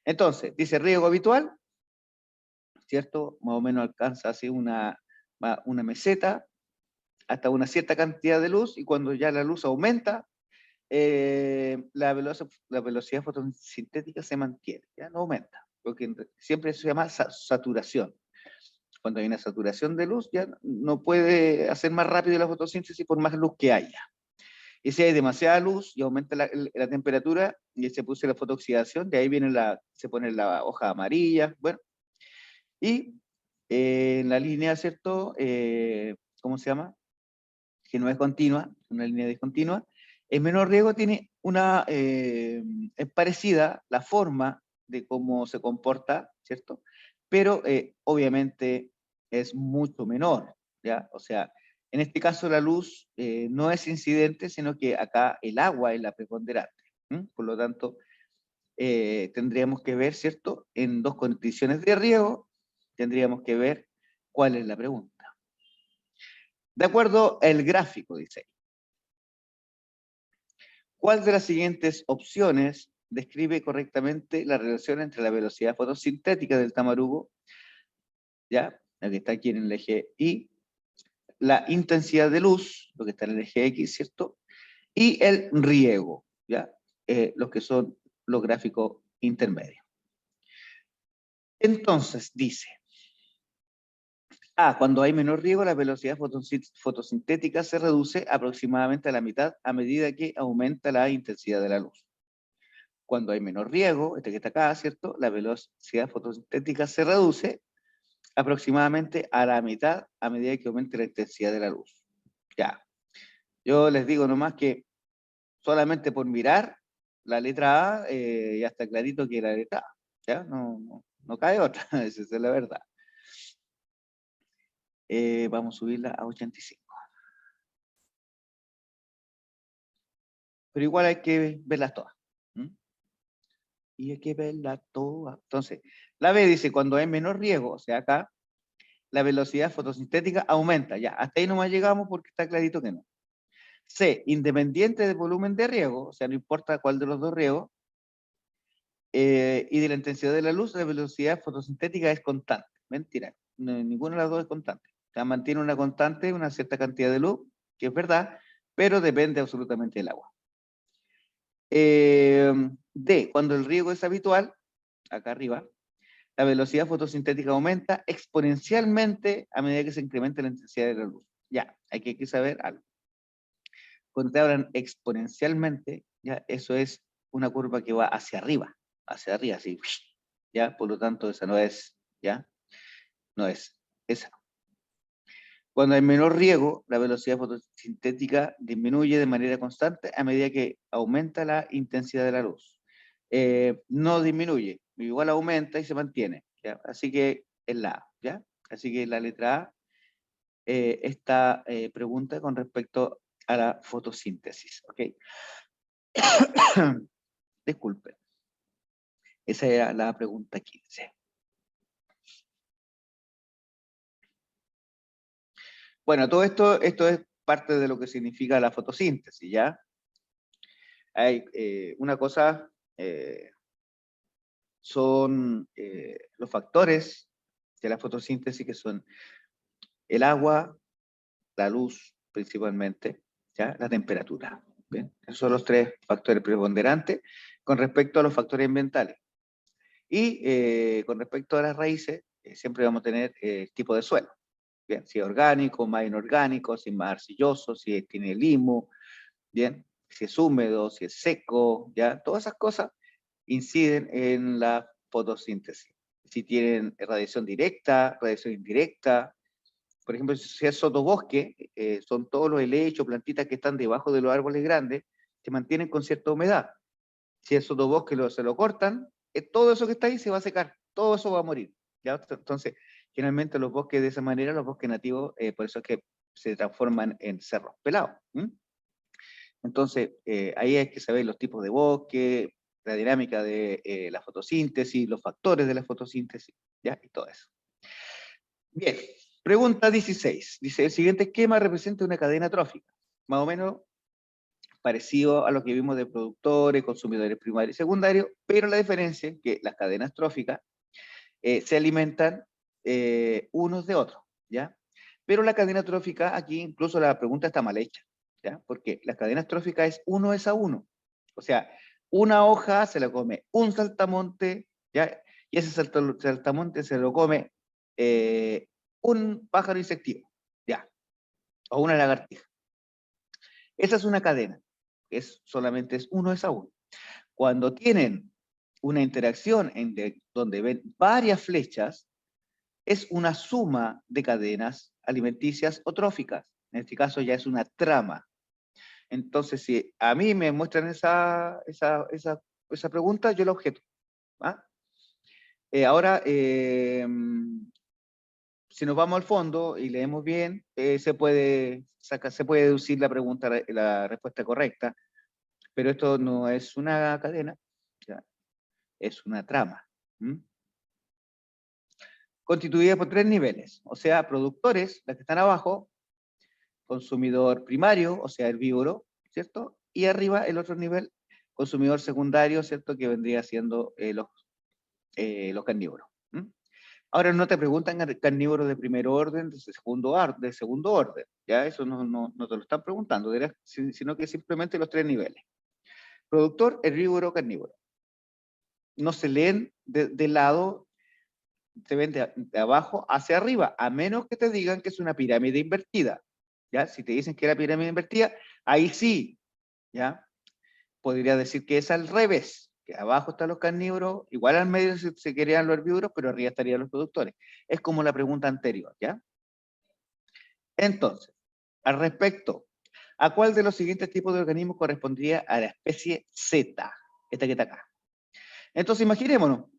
Entonces, dice riego habitual, ¿cierto? Más o menos alcanza así una meseta, hasta una cierta cantidad de luz, y cuando ya la luz aumenta, la velocidad fotosintética se mantiene, ya no aumenta, porque siempre eso se llama saturación. Cuando hay una saturación de luz, ya no puede hacer más rápido la fotosíntesis por más luz que haya. Y si hay demasiada luz y aumenta la temperatura, y se produce la fotooxidación, de ahí se pone la hoja amarilla, bueno, y en la línea, ¿cierto? ¿Cómo se llama? Que no es continua, una línea discontinua. El menor riego tiene es parecida la forma de cómo se comporta, ¿cierto? Pero obviamente es mucho menor, ¿ya? O sea, en este caso la luz no es incidente, sino que acá el agua es la preponderante. Por lo tanto, tendríamos que ver, ¿cierto? En dos condiciones de riego, tendríamos que ver cuál es la pregunta. De acuerdo al gráfico, dice. ¿Cuál de las siguientes opciones describe correctamente la relación entre la velocidad fotosintética del tamarugo, ya, la que está aquí en el eje Y, la intensidad de luz, lo que está en el eje X, ¿cierto? Y el riego, ¿ya? Los que son los gráficos intermedios. Entonces, dice, cuando hay menor riego, la velocidad fotosintética se reduce aproximadamente a la mitad a medida que aumenta la intensidad de la luz. Cuando hay menor riego, este que está acá, ¿cierto? La velocidad fotosintética se reduce aproximadamente a la mitad a medida que aumente la intensidad de la luz. Ya. Yo les digo nomás que solamente por mirar la letra A, ya está clarito que la letra A, ¿ya? No cae otra, esa es la verdad. Vamos a subirla a 85. Pero igual hay que verlas todas. Y hay que verlas todas. Entonces, la B dice, cuando hay menor riego, o sea, acá, la velocidad fotosintética aumenta. Ya, hasta ahí nomás llegamos porque está clarito que no. C, independiente del volumen de riego, o sea, no importa cuál de los dos riegos, y de la intensidad de la luz, la velocidad fotosintética es constante. Mentira, ninguna de las dos es constante. sea, mantiene una constante, una cierta cantidad de luz, que es verdad, pero depende absolutamente del agua. D, cuando el riego es habitual, acá arriba, la velocidad fotosintética aumenta exponencialmente a medida que se incrementa la intensidad de la luz. Ya, hay que saber algo. Cuando te hablan exponencialmente, ya, eso es una curva que va hacia arriba, así, ya, por lo tanto, esa no es, ya, no es esa. Cuando hay menor riego, la velocidad fotosintética disminuye de manera constante a medida que aumenta la intensidad de la luz. No disminuye, igual aumenta y se mantiene, ¿ya? Así que es la A, ¿ya? Así que la letra A, esta pregunta con respecto a la fotosíntesis, ¿ok? Disculpen. Esa era la pregunta 15. Bueno, todo esto es parte de lo que significa la fotosíntesis, ¿ya? Hay una cosa, son los factores de la fotosíntesis, que son el agua, la luz principalmente, ¿ya? La temperatura. ¿Bien? Esos son los tres factores preponderantes con respecto a los factores ambientales. Y con respecto a las raíces, siempre vamos a tener el tipo de suelo. Bien, si es orgánico, más inorgánico, si es más arcilloso, si tiene limo, bien, si es húmedo, si es seco, ya, todas esas cosas inciden en la fotosíntesis. Si tienen radiación directa, radiación indirecta, por ejemplo, si es sotobosque, son todos los helechos, plantitas que están debajo de los árboles grandes, se mantienen con cierta humedad. Si es sotobosque se lo cortan, todo eso que está ahí se va a secar, todo eso va a morir. ¿Ya? Entonces, generalmente los bosques de esa manera, los bosques nativos, por eso es que se transforman en cerros pelados. Entonces, ahí hay que saber los tipos de bosque, la dinámica de la fotosíntesis, los factores de la fotosíntesis, ¿ya? Y todo eso. Bien, pregunta 16. Dice, el siguiente esquema representa una cadena trófica, más o menos parecido a lo que vimos de productores, consumidores primarios y secundarios, pero la diferencia es que las cadenas tróficas se alimentan unos de otros, ¿ya? Pero la cadena trófica, aquí incluso la pregunta está mal hecha, ¿ya? Porque las cadenas tróficas es a uno. O sea, una hoja se la come un saltamonte, ¿ya? Y ese saltamonte se lo come un pájaro insectivo, ¿ya? O una lagartija. Esa es una cadena, solamente es uno a uno. Cuando tienen una interacción donde ven varias flechas, es una suma de cadenas alimenticias o tróficas. En este caso ya es una trama. Entonces, si a mí me muestran esa pregunta, yo la objeto. ¿Ah? Ahora, si nos vamos al fondo y leemos bien, se puede deducir la pregunta, la respuesta correcta, pero esto no es una cadena, ¿ya? Es una trama. Constituida por tres niveles, o sea, productores, las que están abajo, consumidor primario, o sea, herbívoro, ¿cierto? Y arriba el otro nivel, consumidor secundario, ¿cierto? Que vendría siendo los carnívoros. Ahora no te preguntan carnívoros de primer orden, de segundo orden, ya eso no te lo están preguntando, sino que simplemente los tres niveles. Productor, herbívoro, carnívoro. No se leen de lado, se ven de abajo hacia arriba, a menos que te digan que es una pirámide invertida. ¿Ya? Si te dicen que era pirámide invertida, ahí sí, ¿ya? Podría decir que es al revés, que abajo están los carnívoros, igual al medio se querían los herbívoros, pero arriba estarían los productores. Es como la pregunta anterior, ¿ya? Entonces, al respecto, ¿a cuál de los siguientes tipos de organismos correspondría a la especie Z? Esta que está acá. Entonces, imaginémonos,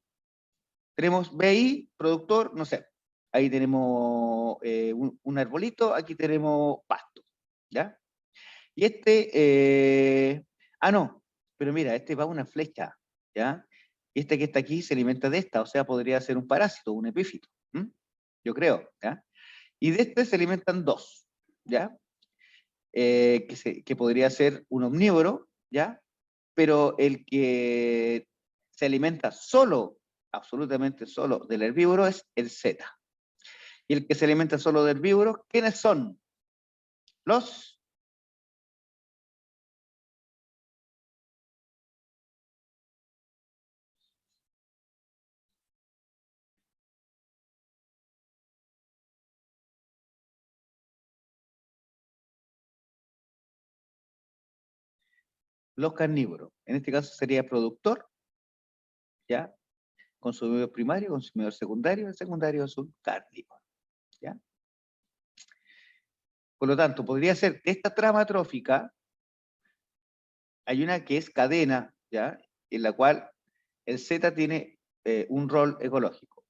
tenemos BI, productor, no sé, ahí tenemos un arbolito, aquí tenemos pasto, ¿ya? Y no, pero mira, este va una flecha, ¿ya? Y este que está aquí se alimenta de esta, o sea, podría ser un parásito, un epífito, yo creo, ¿ya? Y de este se alimentan dos, ¿ya? Que podría ser un omnívoro, ¿ya? Pero el que se alimenta solo, absolutamente solo, del herbívoro es el Z. y el que se alimenta solo de herbívoros, ¿quiénes son? Los carnívoros. En este caso sería productor, ¿ya? Consumidor primario, consumidor secundario. El secundario es un carnívoro, ¿ya? Por lo tanto, podría ser que esta trama trófica, hay una que es cadena, ¿ya? En la cual el Z tiene un rol ecológico.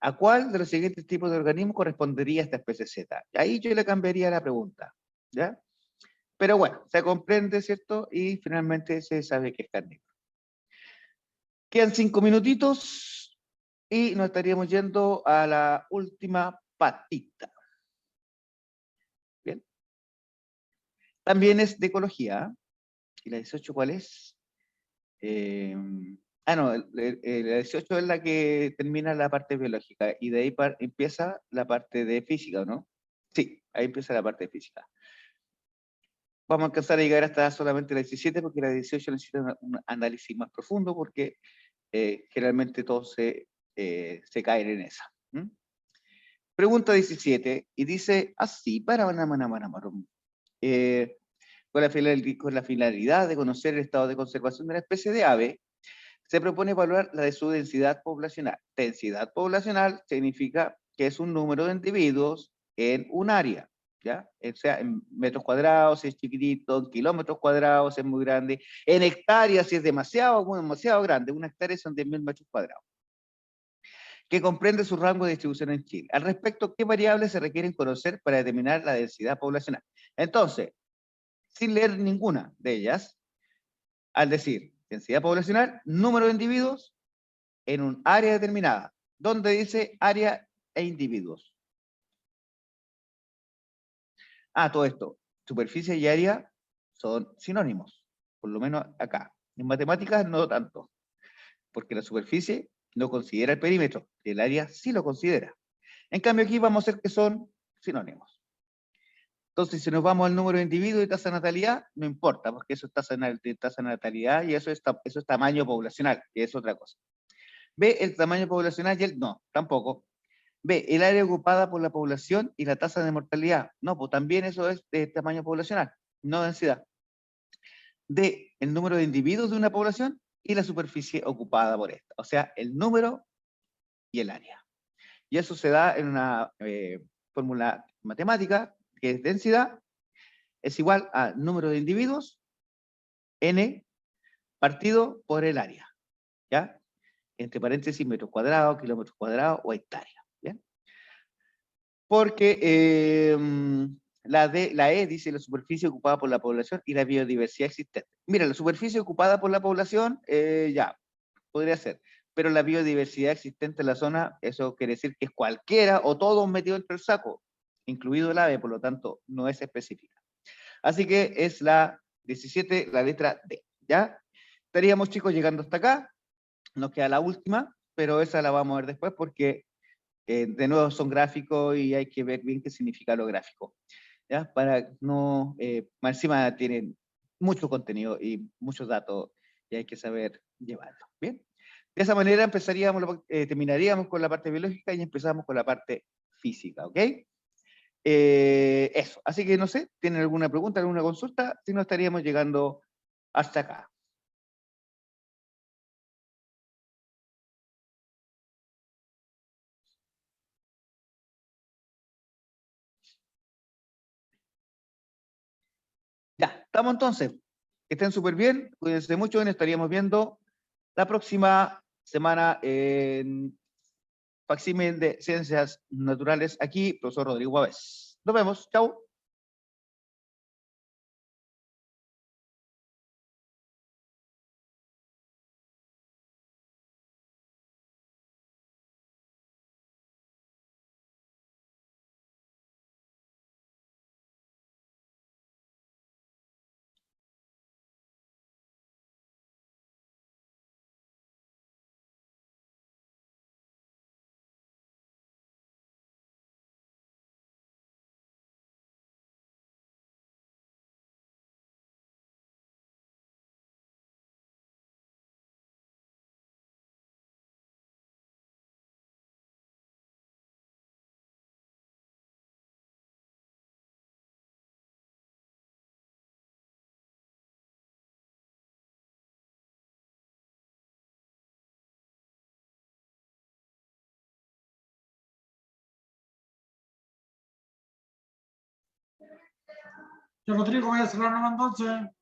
¿A cuál de los siguientes tipos de organismos correspondería esta especie Z? Ahí yo le cambiaría la pregunta, ¿ya? Pero bueno, se comprende, ¿cierto? Y finalmente se sabe que es carnívoro. Quedan 5 minutitos y nos estaríamos yendo a la última patita. Bien. También es de ecología. ¿Y la 18 cuál es? No, la 18 es la que termina la parte biológica y de ahí empieza la parte de física, ¿no? Sí, ahí empieza la parte de física. Vamos a alcanzar a llegar hasta solamente la 17 porque la 18 necesita un análisis más profundo porque generalmente todos se caen en esa. Pregunta 17 y dice así, con la finalidad de conocer el estado de conservación de la especie de ave, se propone evaluar la de su densidad poblacional. Densidad poblacional significa que es un número de individuos en un área, ¿ya? O sea, en metros cuadrados si es chiquitito, en kilómetros cuadrados si es muy grande, en hectáreas si es demasiado grande, una hectárea son 10.000 metros cuadrados, que comprende su rango de distribución en Chile. Al respecto, ¿qué variables se requieren conocer para determinar la densidad poblacional? Entonces, sin leer ninguna de ellas, al decir densidad poblacional, número de individuos en un área determinada, donde dice área e individuos. Todo esto, superficie y área son sinónimos, por lo menos acá. En matemáticas no tanto, porque la superficie no considera el perímetro, y el área sí lo considera. En cambio aquí vamos a ver que son sinónimos. Entonces, si nos vamos al número de individuos y tasa de natalidad, no importa, porque eso es tasa de natalidad y eso es tamaño poblacional, que es otra cosa. ¿Ve el tamaño poblacional y el no? Tampoco. ¿Ve el área ocupada por la población y la tasa de mortalidad? No, pues también eso es de tamaño poblacional, no densidad. D, el número de individuos de una población y la superficie ocupada por esta. O sea, el número y el área. Y eso se da en una fórmula matemática, que es densidad, es igual a número de individuos, n, partido por el área. ¿Ya? Entre paréntesis, metros cuadrados, kilómetros cuadrados o hectáreas. ¿Bien? Porque la E dice la superficie ocupada por la población y la biodiversidad existente. Mira, la superficie ocupada por la población, ya, podría ser. Pero la biodiversidad existente en la zona, eso quiere decir que es cualquiera o todos metidos entre el saco, incluido el ave, por lo tanto, no es específica. Así que es la 17, la letra D, ¿ya? Estaríamos, chicos, llegando hasta acá. Nos queda la última, pero esa la vamos a ver después porque de nuevo son gráficos y hay que ver bien qué significa lo gráfico, ¿ya? Para no, más encima tienen mucho contenido y muchos datos y hay que saber llevarlo, ¿bien? De esa manera terminaríamos con la parte biológica y empezamos con la parte física, ¿ok? Eso, así que no sé, ¿tienen alguna pregunta, alguna consulta? Si no, estaríamos llegando hasta acá. Ya, estamos entonces. Que estén súper bien, cuídense mucho y nos estaríamos viendo la próxima semana en Facsímil de Ciencias Naturales, aquí, profesor Rodrigo Aves. Nos vemos, chao. Yo, Rodrigo, voy a cerrar nomás entonces.